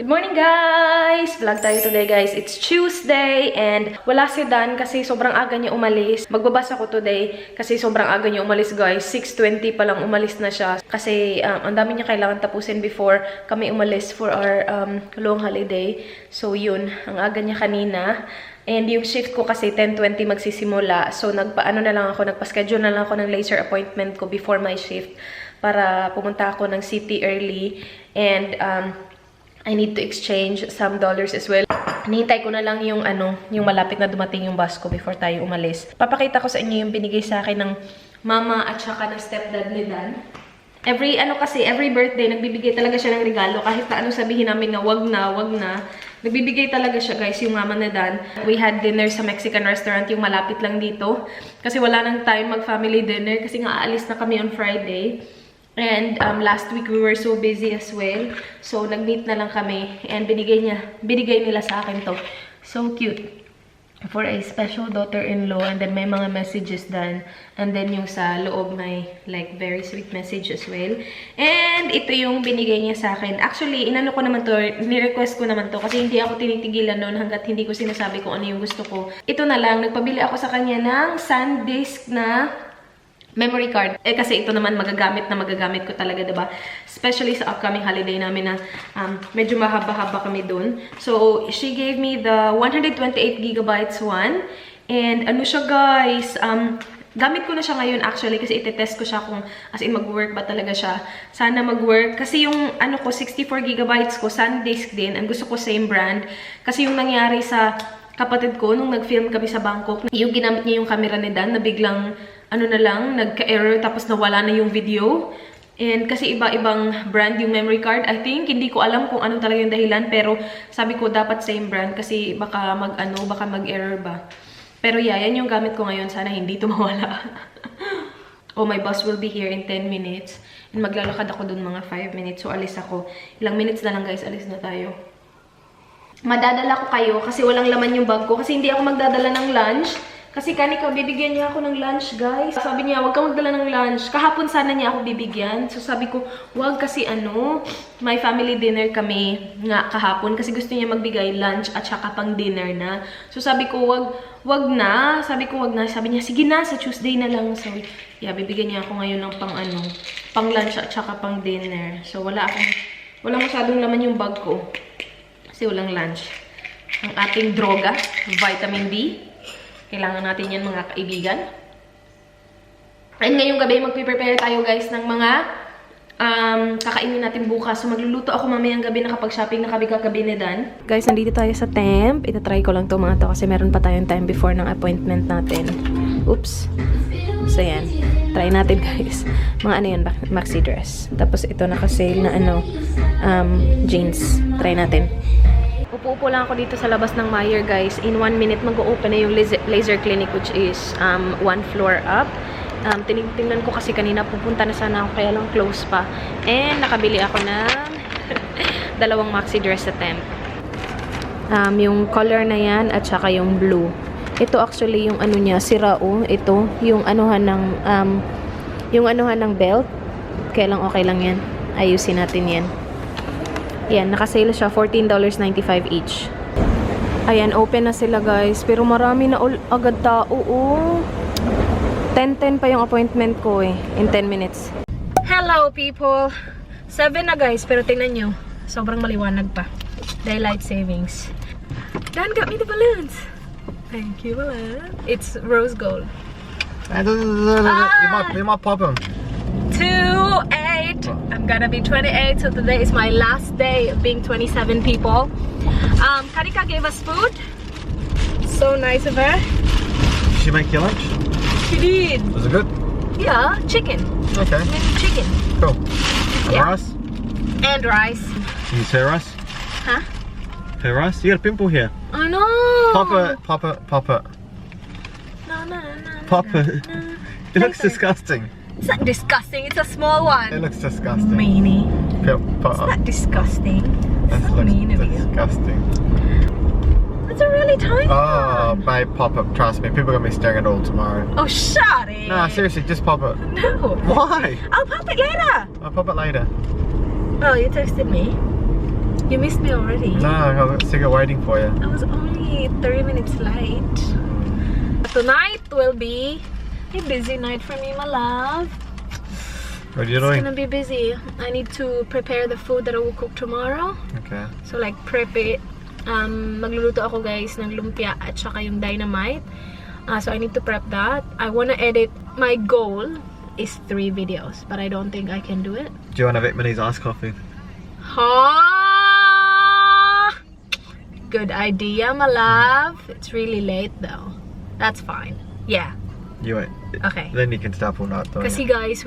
Good morning guys! Vlog tayo today guys. It's Tuesday and wala si Dan kasi sobrang aga niya umalis. Magbabasa ko today kasi sobrang aga niya umalis guys. 6:20 pa lang umalis na siya. Kasi ang dami niya kailangan tapusin before kami umalis for our long holiday. So yun, ang aga niya kanina. And yung shift ko kasi 10:20 magsisimula. So nagpa-schedule na lang ako ng laser appointment ko before my shift para pumunta ako ng city early. And I need to exchange some dollars as well. Nihintay ko na lang yung yung malapit na dumating yung bus ko before tayo umalis. Papakita ko sa inyo yung binigay sa akin ng mama at saka ng stepdad ni Dan. Every birthday, nagbibigay talaga siya ng regalo. Kahit na sabihin namin na wag na. Nagbibigay talaga siya guys, yung mama ni Dan. We had dinner sa Mexican restaurant, yung malapit lang dito. Kasi wala nang time mag-family dinner kasi nga aalis na kami on Friday. And last week we were so busy as well. So nag-meet na lang kami and binigay nila sa akin to. So cute. For a special daughter-in-law, and then may mga messages dan. And then yung sa loob may like very sweet message as well. And ito yung binigay niya sa akin. Actually, inano ko naman to, ni-request ko naman to kasi hindi ako tinitigilan noon hanggat hindi ko sinasabi kung ano yung gusto ko. Ito na lang, nagpabili ako sa kanya ng SanDisk na memory card. Kasi ito naman magagamit ko talaga, diba? Especially sa upcoming holiday namin na medyo mahaba-haba kami dun. So, she gave me the 128GB one. And ano siya guys, gamit ko na siya ngayon actually kasi itetest ko siya kung as in mag-work ba talaga siya. Sana mag-work. Kasi yung 64GB ko, SanDisk din. Ang gusto ko same brand. Kasi yung nangyari sa kapatid ko nung nag-film kami sa Bangkok, yung ginamit niya yung camera ni Dan na biglang nagka-error tapos nawala na yung video. And kasi iba-ibang brand yung memory card. I think, hindi ko alam kung ano talaga yung dahilan. Pero sabi ko dapat same brand kasi baka mag-error ba. Pero yeah, yan yung gamit ko ngayon. Sana hindi ito mawala. Oh, my bus will be here in 10 minutes. And maglalakad ako dun mga 5 minutes. So alis ako. Ilang minutes na lang guys, alis na tayo. Madadala ko kayo kasi walang laman yung bag ko. Kasi hindi ako magdadala ng lunch. Kasi kanina bibigyan niya ako ng lunch, guys. Sabi niya, wag ka magdala ng lunch. Kahapon sana niya ako bibigyan. So sabi ko, wag kasi may family dinner kami nga kahapon. Kasi gusto niya magbigay lunch at saka pang dinner na. So sabi ko, wag na. Sabi ko, wag na. Sabi niya, sige na, sa Tuesday na lang. So, yeah, bibigyan niya ako ngayon ng pang lunch at saka pang dinner. So wala masyadong laman yung bag ko. Kasi walang lunch. Ang ating droga, vitamin D. Kailangan natin yan mga kaibigan. And ngayong gabi, magpe-prepare tayo guys ng mga kakainin natin bukas. So magluluto ako mamayang gabi, nakapag-shopping na kagabi ni Dan. Guys, nandito tayo sa temp. Itatry ko lang to mga to kasi meron pa tayong time before ng appointment natin. Oops. So yan. Try natin guys. Mga yan, maxi dress. Tapos ito naka-sale na jeans. Try natin. Upo-upo lang ako dito sa labas ng Meijer guys. In 1 minute mag-open na yung laser clinic which is 1 floor up. Tingnan ko kasi kanina pupunta na sana ako kaya lang close pa. And nakabili ako ng dalawang maxi dress sa temp. Yung color na yan at saka yung blue. Ito actually yung niya, sira ito yung anuhan ng belt. Kaya lang okay lang yan. Ayusin natin yan. Yan, nakasale siya. $14.95 each. Ayan, open na sila guys. Pero marami na agad tao. 10:10 pa yung appointment ko in 10 minutes. Hello people! 7 na guys, pero tingnan nyo. Sobrang maliwanag pa. Daylight savings. Dan got me the balloons. Thank you, balloon. It's rose gold. You might pop them. 28. I'm gonna be 28, so today is my last day of being 27 people. Karika gave us food. So nice of her. Did she make your lunch? She did. Was it good? Yeah, chicken. Okay. Maybe chicken. Cool. And Yeah. rice? And rice. Can you see rice? Huh? Her rice? You got a pimple here. I know. Pop it. No. Pop it. It looks disgusting. It's not disgusting. It's a small one. It looks disgusting. Meanie. Pop It's up. not disgusting. That So looks mean of you. disgusting. It's a really tiny Oh, one. babe, pop it. Trust me, people are gonna be staring at it all tomorrow. Oh, shut it. No, seriously, just pop it. No. Why? I'll pop it later. I'll pop it later. Oh, you texted me. You missed me already. No, I got sick of waiting for you. I was only 30 minutes late. Tonight will be a busy night for me, my love. What are you It's doing? gonna be busy. I need to prepare the food that I will cook tomorrow. Okay. So like prep it. Magluluto ako guys ng lumpia at saka yung dynamite. So I need to prep that. I wanna edit. My goal is 3 videos, but I don't think I can do it. Do you want a Vietnamese iced coffee? Huh? Good idea, my love. It's really late though. That's fine. Yeah. You wait. Okay. Then you can stay up all night doing Kasi it. guys,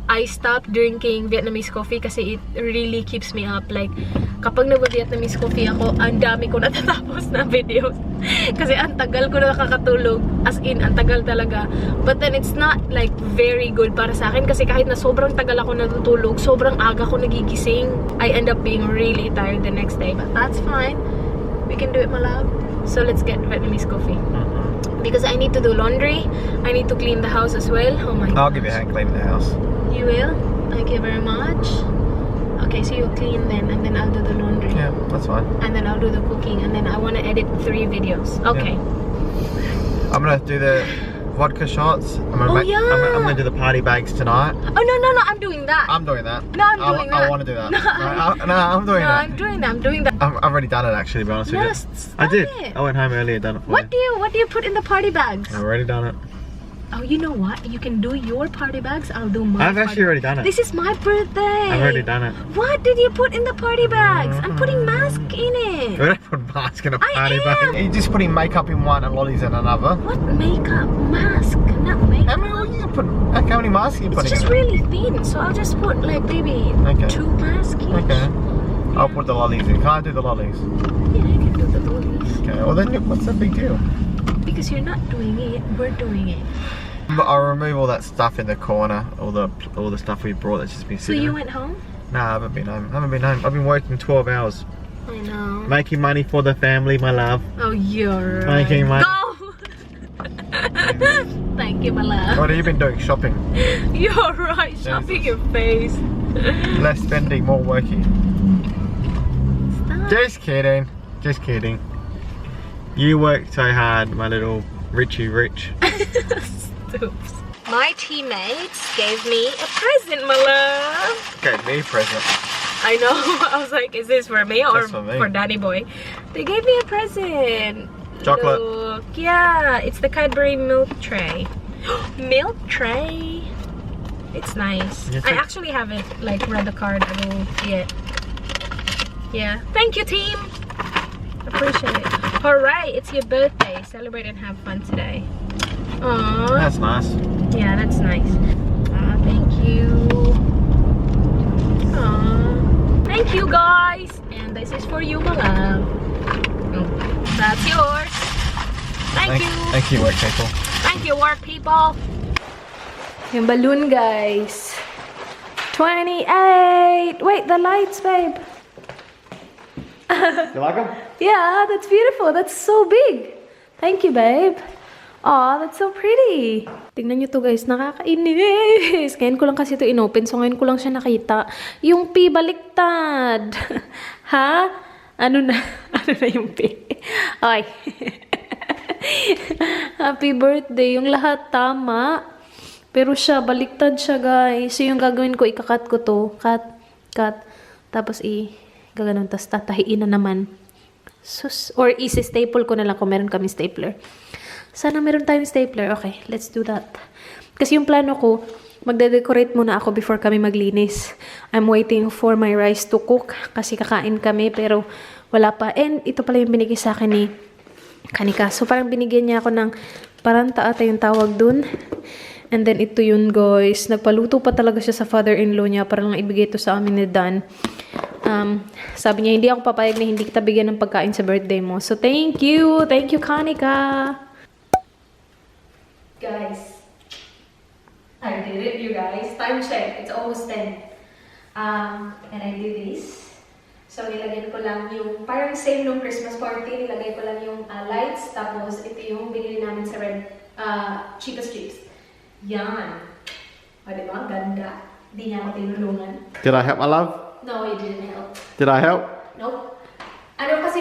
I stopped drinking Vietnamese coffee kasi it really keeps me up. Like, kapag nagba-Vietnamese coffee ako, ang dami ko natatapos na videos. Kasi ang tagal ko na nakakatulog. As in, ang tagal talaga. But then, it's not like very good para sa akin. Kasi kahit na sobrang tagal ako natutulog, sobrang aga ko nagigising, I end up being really tired the next day. But that's fine. We can do it, my love. So, let's get Vietnamese coffee. Because I need to do laundry. I need to clean the house as well. Oh my god. I'll give you a hand cleaning the house. You will? Thank you very much. Okay, so you clean then, and then I'll do the laundry. Yeah, that's fine. And then I'll do the cooking, and then I want to edit 3 videos. Okay. I'm gonna do the vodka shots. I'm gonna, yeah. I'm gonna do the party bags tonight. Oh, no, I'm doing that. I'm doing that. No, I'm doing that. I want to do that. No. No, I'm doing No, that. I'm doing that. I've already done it actually, to be honest Yes, with you. stop I did. it. I went home earlier, done it for What you. do you put in the party bags? I've already done it. Oh, you know what? You can do your party bags. I'll do my I've actually already done it. This is my birthday. I've already done it. What did you put in the party bags? I'm putting mask in it. We don't put mask in a I party am. bag. You're just putting makeup in one and lollies in another. What makeup? Mask, not makeup. How many are you put? How many masks are you It's putting just in? really thin, so I'll just put like maybe Okay. 2 masks each. Okay. I'll put the lollies in. Can I do the lollies? Yeah, you can do the lollies. Okay. Well then, what's the big deal? Because you're not doing it, we're doing it. But I'll remove all that stuff in the corner, all the stuff we brought that's just been So sitting. you there. went home? Nah, I haven't been home. I've been working 12 hours. I know. Making money for the family, my love. Oh, you're right. Making money. Go! Thank you, my love. What have you been doing? Shopping. You're right, shopping your face. Less spending, more working. Stop. Just kidding. Just kidding. You worked so hard, my little Richie Rich. Oops. My teammates gave me a present, my love. Gave me a present. I know. I was like, is this for me or Just for me. for Danny Boy? They gave me a present. Chocolate. Look. Yeah, it's the Cadbury milk tray. Milk tray. It's nice. Yes, I it- actually haven't like read the card at all yet. Yeah. Thank you, team. Appreciate it. Alright, it's your birthday. Celebrate and have fun today. Aww. That's nice. Yeah, that's nice. Thank you. Thank you, guys. And this is for you, my love. That's yours. Thank you. Thank you, work people. Thank you, work people. Yung balloon, guys. 28. Wait, the lights, babe. You like them? Yeah, that's beautiful. That's so big. Thank you, babe. Aw, that's so pretty. Tingnan nyo to, guys. Nakakainis. Ngayon ko lang kasi ito inopen. So, ngayon ko lang siya nakita. Yung P baliktad. Ha? Ano na? Ano na yung P? Okay. Happy birthday. Yung lahat tama. Pero siya, baliktad siya, guys. So, yung gagawin ko, ikakat ko to. Cut. Tapos, gaganon. Tapos, tatahiin na naman. Sus. Or, isi-staple ko na lang kung meron kami stapler. Sana meron tayong stapler. Okay, let's do that. Kasi yung plano ko, magde-decorate muna ako before kami maglinis. I'm waiting for my rice to cook kasi kakain kami pero wala pa. And ito pala yung binigay sa akin ni Kanika. So parang binigyan niya ako ng paranta ata yung tawag dun. And then ito yun, guys. Nagpaluto pa talaga siya sa father-in-law niya para lang ibigay ito sa amin ni Dan. Sabi niya, hindi ako papayag na hindi kita bigyan ng pagkain sa birthday mo. So thank you. Thank you, Kanika. Guys, I did it, you guys. Time check. It's almost 10. And I did this. So, nilagyan ko lang yung, parang same nung Christmas party, nilagay ko lang yung lights. Tapos, ito yung binili namin sa Red, Cheapest Chips. Yan. O, diba? Ganda. Di niya ako tinulungan. Did I help, my love? No, you didn't help. Did I help? Nope.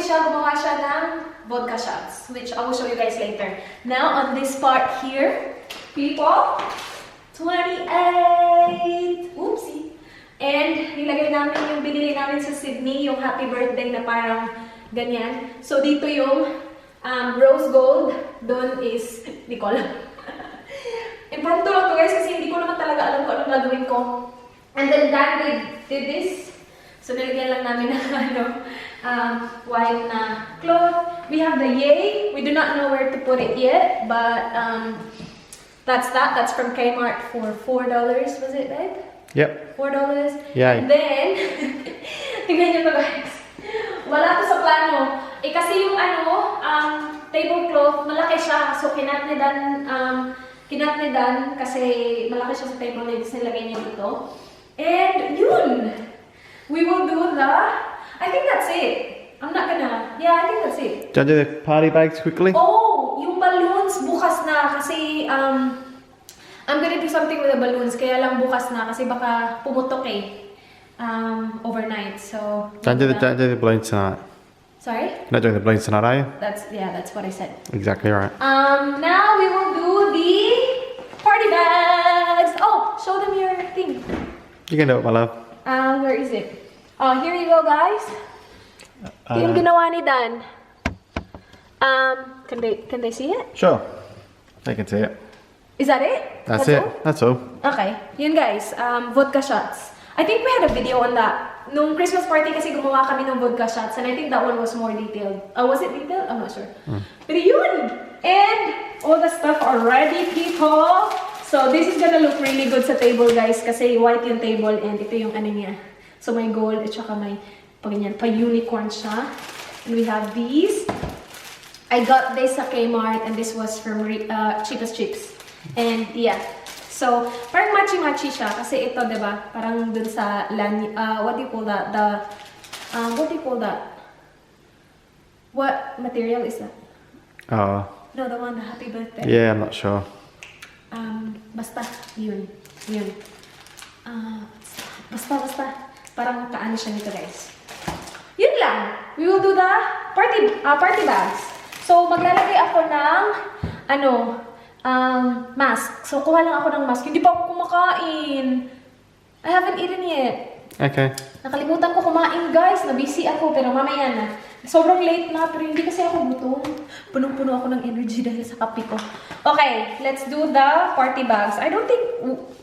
siya, gumawa siya ng vodka shots, which I will show you guys later. Now, on this part here, people, 28! Oopsie! And, nilagay namin yung binili namin sa Sydney, yung happy birthday na parang ganyan. So, dito yung rose gold, doon is, hindi ko alam. Impromptu lang to guys, kasi hindi ko naman talaga alam kung anong gagawin ko. And then, Dan did this. So, nilagyan lang namin ng white na cloth. We have the yay. We do not know where to put it yet, but that's that. That's from Kmart for $4. Was it, babe? Yep. $4. Yay. And then, tingnan nyo to guys. Wala to sa plano. Eh kasi yung tablecloth, malaki siya. So, kinat ni Dan kasi malaki siya sa table legs. Nilagay niya dito. And yun! We will do I think that's it. I'm not gonna, yeah, I think that's it. Do you want to do the party bags quickly? Oh, yung balloons bukas na kasi I'm gonna do something with the balloons kaya lang bukas na kasi baka pumutok overnight. So Don't do the balloons tonight. Sorry? You're not doing the balloons tonight, are you? That's what I said. Exactly right. Now we will do the party bags. Oh, show them your thing. You can do it, my love. Where is it? Here you go, guys. Ito yung ginawa ni Dan. Can they see it? Sure. They can see it. Is that it? That's it. all? That's all. Okay. Yun guys, vodka shots. I think we had a video on that. Nung Christmas party kasi gumawa kami ng vodka shots and I think that one was more detailed. Was it detailed? I'm not sure. Pero yun! And all the stuff are ready, people. So this is gonna look really good sa table, guys, kasi white yung table and ito yung ano niya. So may gold at saka may pa-unicorn siya. And we have these. I got this sa Kmart and this was from Cheapest Chips. And yeah. So, parang matchy-matchy siya kasi ito, diba? Parang dun sa what do you call that? What do you call that? What material is that? Oh. No, the one, the happy birthday. Yeah, I'm not sure. Basta, yun. Basta. Parang kaano siya nito, guys. Yun lang. We will do the party bags. So, maglalagay ako ng, mask. So, kuha lang ako ng mask. Hindi pa ako kumakain. I haven't eaten yet. Okay. Nakalimutan ko kumain, guys. Na-busy ako, pero mamaya na. Sobrang late na, pero hindi kasi ako gutom. Punong-puno ako ng energy dahil sa kape ko. Okay, let's do the party bags. I don't think,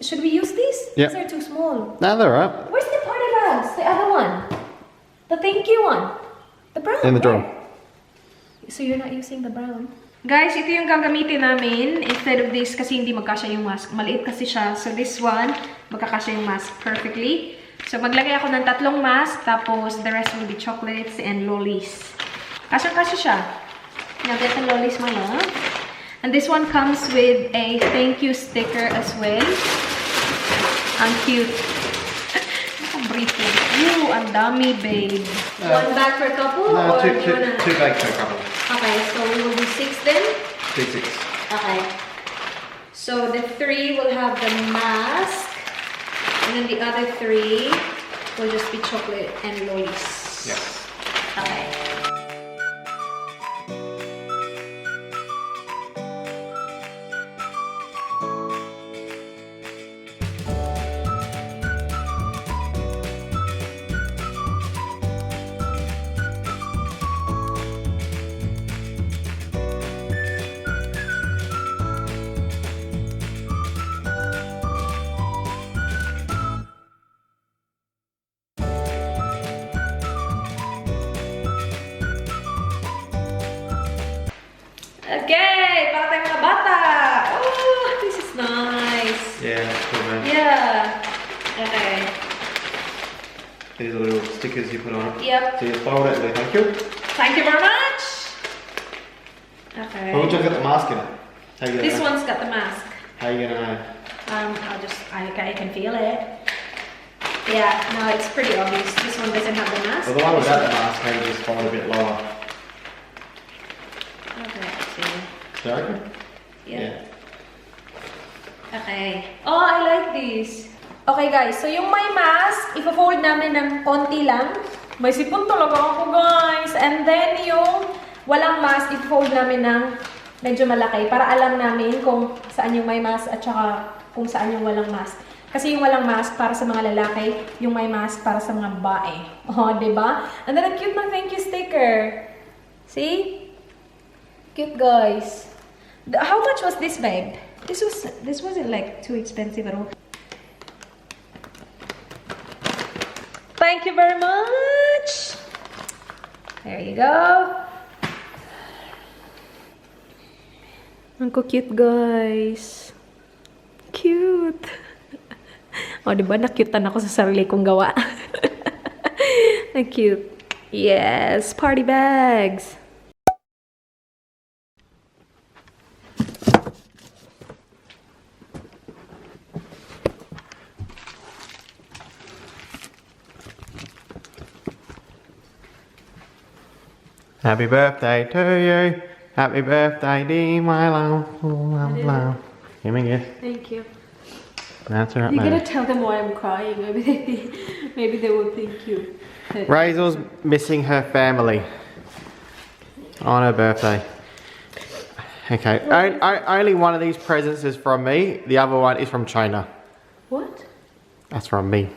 should we use these? Yep. These are too small. No, they're right. Where's the party bags? The other one. The thank you one. The brown. In the drawer. So you're not using the brown? Guys, ito yung gagamitin namin instead of this kasi hindi magkasya yung mask. Maliit kasi siya. So this one, magkakasya yung mask perfectly. So maglagay ako ng 3 mask, tapos the rest will be chocolates and lollies. Kasya-kasya siya. Now get the lollies, my love. And this one comes with a thank you sticker as well. Ang cute. Nakabreathing. Ew, ang dami, babe. One bag per couple? No, or two bags per couple. Okay, so we will do 6 then? 6. Okay. So the 3 will have the mask. And then the other 3 will just be chocolate and lollies. Yes. Okay. Okay, para tayong mga bata. Oh, this is nice. Yeah, that's cool, man. Yeah. Okay. These are little stickers you put on. Yep. So you fold it and say thank you. Thank you very much. Okay. But which one's got the mask in it? How you gonna This know? one's got the mask. How you gonna know? I can feel it. Yeah, no, it's pretty obvious. This one doesn't have the mask. Well, the one without the mask, maybe just fold a bit lower. Okay, see. Do you reckon? Yeah. Okay. Oh, I like this. Okay guys, so yung may mask, ipo-fold namin ng konti lang. May sipon talaga ako, guys. And then, yung walang mask, i-fold namin ng medyo malaki para alam namin kung saan yung may mask at saka kung saan yung walang mask. Kasi yung walang mask para sa mga lalaki, yung may mask para sa mga babae. Oh, diba? And then, a cute na thank you sticker. See? Cute, guys. How much was this, babe? This wasn't like too expensive at all. Thank you very much. There you go. Ang cute, guys. Cute. O, diba? Na-cutean ako sa sarili kong gawa. Ang cute. Yes, party bags. Happy birthday to you. Happy birthday, dear my love. Love. Here we go. Thank you. That's alright, You're mate. gonna tell them why I'm crying. Maybe they will think you. Rachel's missing her family on her birthday. Okay, only one of these presents is from me. The other one is from China. What? That's from me.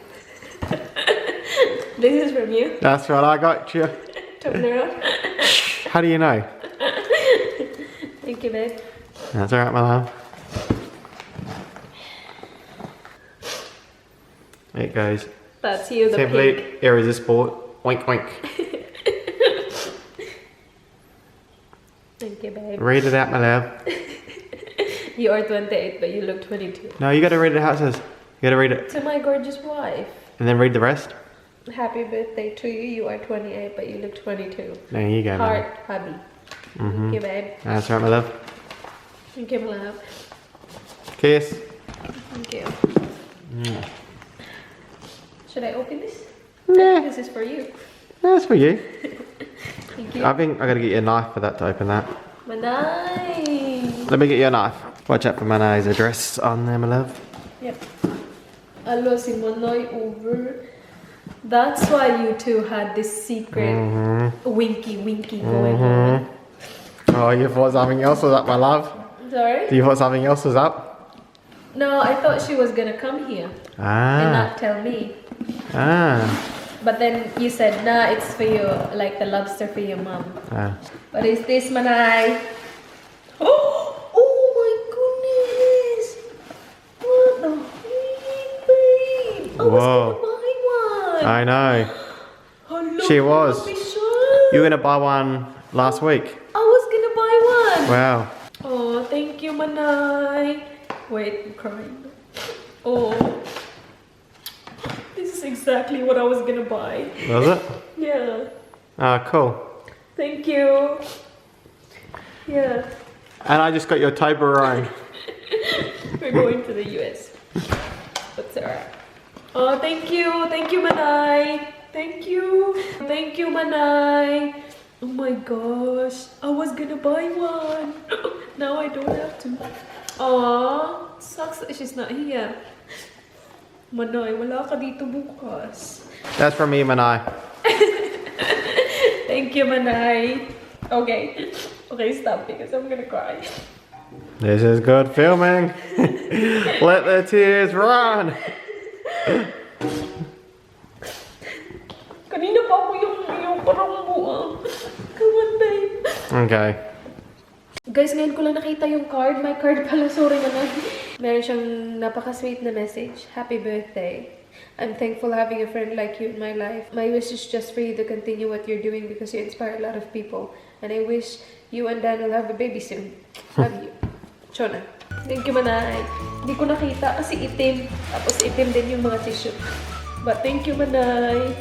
This is from you? That's what I got you. Turn around. How do you know? Thank you, babe. That's alright, my love. There it goes. That's you, the pink. Simply irresistible. Oink oink. Thank you, babe. Read it out, my love. You are 28, but you look 22. No, you gotta read it how it says. You gotta read it. To my gorgeous wife. And then read the rest. Happy birthday to you. You are 28, but you look 22. There you go, my love. Heart, hubby. Thank you, babe. That's right, my love. Thank you, my love. Kiss. Thank you. Should I open this? Yeah, This is for you. that's for you. Thank you. I think I gotta get you a knife for that to open that. Manay. Let me get you a knife. Watch out for Manay's address on there, my love. Yep. Alo, si Manoy over. That's why you two had this secret winky going on. Oh, you thought something else was up, my love? Sorry? You thought something else was up? No, I thought she was gonna come here and Ah. not tell me. Ah. But then you said, nah, it's for you, like the lobster for your mom. Ah. What is this, Manay? Oh my goodness! What the heck, babe? I was Whoa. gonna buy one. I know. Hello, She was. Michelle. You were gonna buy one last week. I was gonna buy one. Wow. Oh, thank you, Manay. Wait, I'm crying. Oh. This is exactly what I was gonna buy. Was it? Yeah. Ah, cool. Thank you. Yeah. And I just got your Toblerone. We're going to the US. That's alright. Oh, thank you. Thank you, Manay. Thank you. Thank you, Manay. Oh my gosh. I was gonna buy one. Now I don't have to. Aw, sucks that she's not here. Manay, wala ka dito bukas. That's from me, Manay. Thank you, Manay. Okay. Okay, stop because I'm gonna cry. This is good filming. Let the tears run. Kanina pa ako yung parang buwang. Come on, babe. Okay. Guys, ngayon ko lang nakita yung card. My card pala, sorry naman. Meron siyang napaka-sweet na message. Happy birthday. I'm thankful having a friend like you in my life. My wish is just for you to continue what you're doing because you inspire a lot of people. And I wish you and Dan will have a baby soon. Love you. Chona. Thank you, Manay. Hindi ko nakita kasi itim. Tapos itim din yung mga tissue. But thank you, Manay.